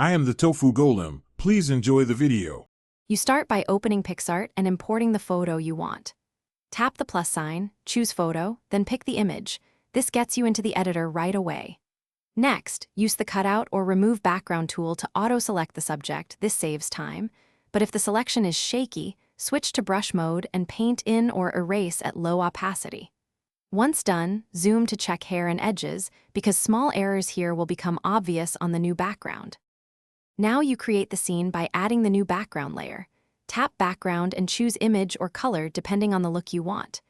I am the Tofu Golem. Please enjoy the video. You start by opening Picsart and importing the photo you want. Tap the plus sign, choose photo, then pick the image. This gets you into the editor right away. Next, use the cutout or remove background tool to auto-select the subject. This saves time. But if the selection is shaky, switch to brush mode and paint in or erase at low opacity. Once done, zoom to check hair and edges, because small errors here will become obvious on the new background. Now you create the scene by adding the new background layer. Tap background and choose image or color depending on the look you want.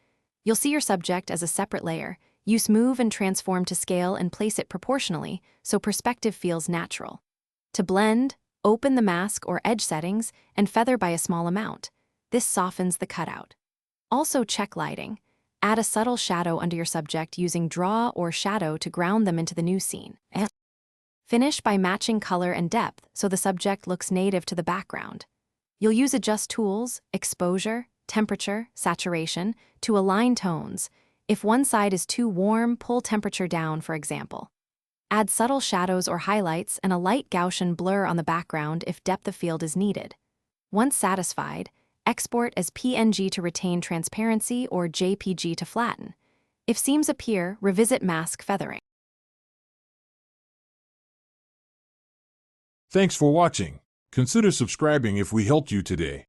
You'll see your subject as a separate layer. Use move and transform to scale and place it proportionally so perspective feels natural. To blend, open the mask or edge settings and feather by a small amount. This softens the cutout. Also check lighting. Add a subtle shadow under your subject using draw or shadow to ground them into the new scene. Finish by matching color and depth so the subject looks native to the background. You'll use adjust tools, exposure, temperature, saturation to align tones. If one side is too warm, pull temperature down, for example. Add subtle shadows or highlights and a light Gaussian blur on the background if depth of field is needed. Once satisfied, export as PNG to retain transparency or JPG to flatten. If seams appear, revisit mask feathering. Thanks for watching. Consider subscribing if we helped you today.